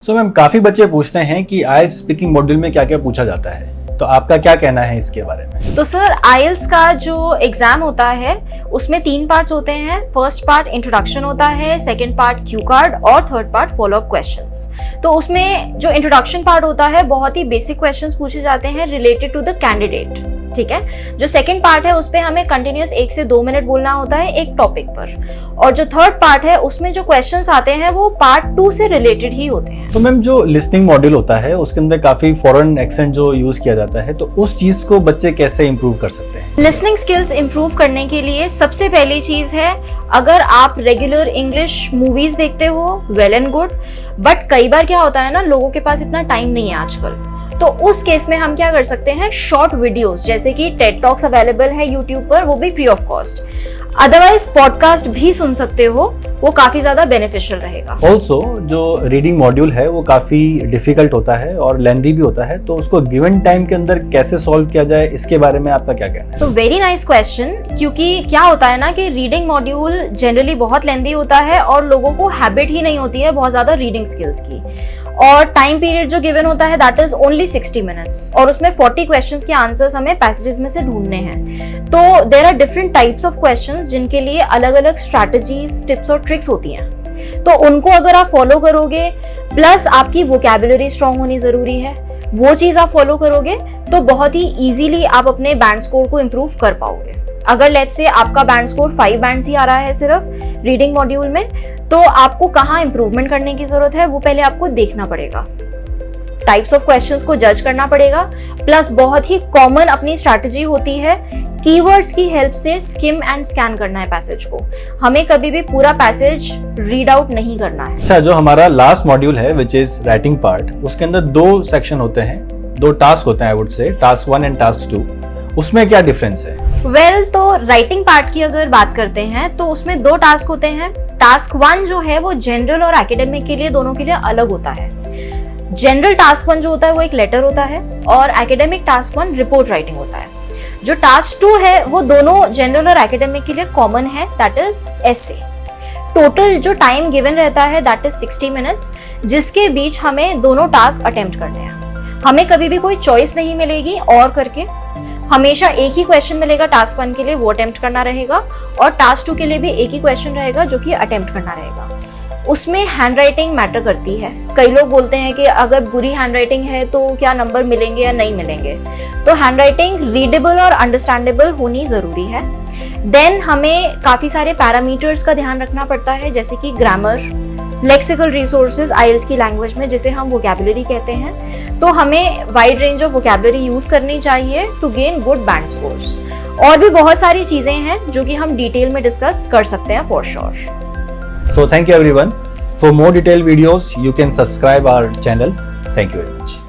Ma'am काफी बच्चे पूछते हैं कि आइल्स स्पीकिंग मॉड्यूल में क्या क्या पूछा जाता है, तो आपका क्या कहना है इसके बारे में? तो सर आइल्स का जो एग्जाम होता है उसमें 3 पार्ट्स होते हैं। फर्स्ट पार्ट इंट्रोडक्शन होता है, सेकंड पार्ट क्यू कार्ड और third part follow up questions. तो उसमें जो इंट्रोडक्शन पार्ट होता है बहुत ही बेसिक क्वेश्चंस पूछे जाते हैं रिलेटेड टू द कैंडिडेट, ठीक है। जो सेकंड पार्ट है उस पे हमें कंटिन्यूअस 1 से 2 मिनट बोलना होता है एक टॉपिक पर, और जो थर्ड पार्ट है उसमें जो क्वेश्चंस आते हैं वो पार्ट 2 से रिलेटेड ही होते हैं। तो मैम जो लिसनिंग मॉड्यूल होता है उसके अंदर काफी फॉरेन एक्सेंट जो यूज किया जाता है, तो उस चीज को बच्चे कैसे इंप्रूव कर सकते हैं? लिसनिंग स्किल्स इंप्रूव करने के लिए सबसे पहली चीज है, अगर आप रेगुलर इंग्लिश मूवीज देखते हो वेल एंड गुड, बट कई बार क्या होता है ना, लोगों के पास इतना टाइम नहीं है आजकल। तो उस केस में हम क्या कर सकते हैं, शॉर्ट वीडियोस जैसे कि टेड टॉक्स अवेलेबल है यूट्यूब पर, वो भी free of cost. Otherwise podcast भी सुन सकते हो, वो काफी ज्यादा बेनिफिशियल रहेगा। ऑल्सो जो रीडिंग मॉड्यूल है वो काफी डिफिकल्ट होता है और लेंथी भी होता है, तो उसको गिवन टाइम के अंदर कैसे सॉल्व किया जाए, इसके बारे में आपका क्या कहना है? तो वेरी नाइस क्वेश्चन, क्योंकि क्या होता है ना कि रीडिंग मॉड्यूल जनरली बहुत लेंथी होता है और लोगों को हैबिट ही नहीं होती है बहुत ज्यादा रीडिंग स्किल्स की, और टाइम पीरियड जो गिवन होता है दैट इज ओनली 60 मिनट्स, और उसमें 40 क्वेश्चंस के आंसर्स हमें पैसेजेस में से ढूंढने हैं। तो there are different types of questions जिनके लिए अलग अलग स्ट्रैटेजीज, टिप्स और ट्रिक्स होती हैं। तो उनको अगर आप फॉलो करोगे, प्लस आपकी वोकैबुलरी स्ट्रांग होनी जरूरी है, वो चीज आप फॉलो करोगे तो बहुत ही इजीली आप अपने बैंड स्कोर को इम्प्रूव कर पाओगे। अगर लेट्स से आपका बैंड स्कोर 5 बैंड्स ही आ रहा है सिर्फ रीडिंग मॉड्यूल में, तो आपको कहाँ इंप्रूवमेंट करने की जरूरत है वो पहले आपको देखना पड़ेगा, टाइप्स ऑफ क्वेश्चंस को जज करना पड़ेगा, प्लस बहुत ही कॉमन अपनी स्ट्रैटेजी होती है कीवर्ड्स की हेल्प से स्किम एंड स्कैन करना है पैसेज को। हमें कभी भी पूरा पैसेज रीड आउट नहीं करना है। अच्छा, जो हमारा लास्ट मॉड्यूल है विच इज राइटिंग पार्ट, उसके अंदर 2 सेक्शन होते हैं, 2 टास्क होते हैं, I would say task 1 and task 2। उसमें क्या डिफरेंस है? वेल, तो राइटिंग पार्ट की अगर बात करते हैं तो उसमें 2 टास्क होते हैं। टास्क 1 जो है वो जनरल और एकेडमिक के लिए, दोनों के लिए अलग होता है। जनरल टास्क 1 जो होता है वो एक लेटर होता है, और एकेडमिक टास्क 1 रिपोर्ट राइटिंग होता है। जो टास्क 2 है वो दोनों जनरल और एकेडमिक के लिए कॉमन है, दैट इज एसे। टोटल जो टाइम गिवन रहता है दैट इज 60 मिनट्स, जिसके बीच हमें दोनों टास्क अटेम्प्ट करने हैं। हमें कभी भी कोई चॉइस नहीं मिलेगी और करके, हमेशा एक ही क्वेश्चन मिलेगा टास्क 1 के लिए, वो अटेम्प्ट करना रहेगा, और टास्क 2 के लिए भी एक ही क्वेश्चन रहेगा जो कि अटेम्प्ट करना रहेगा। उसमें हैंडराइटिंग मैटर करती है। कई लोग बोलते हैं कि अगर बुरी हैंडराइटिंग है तो क्या नंबर मिलेंगे या नहीं मिलेंगे, तो हैंडराइटिंग रीडेबल और अंडरस्टैंडेबल होनी जरूरी है। देन हमें काफी सारे पैरामीटर्स का ध्यान रखना पड़ता है, जैसे कि ग्रामर, लेक्सिकल रिसोर्सेज आइल्स की लैंग्वेज में जिसे हम वोकैबुलरी कहते हैं। तो हमें wide range of vocabulary use करनी चाहिए to gain good band scores. और भी बहुत सारी चीजें हैं जो कि हम डिटेल में डिस्कस कर सकते हैं for sure. So thank you everyone. For more detailed videos, you can subscribe our channel. Thank you very much.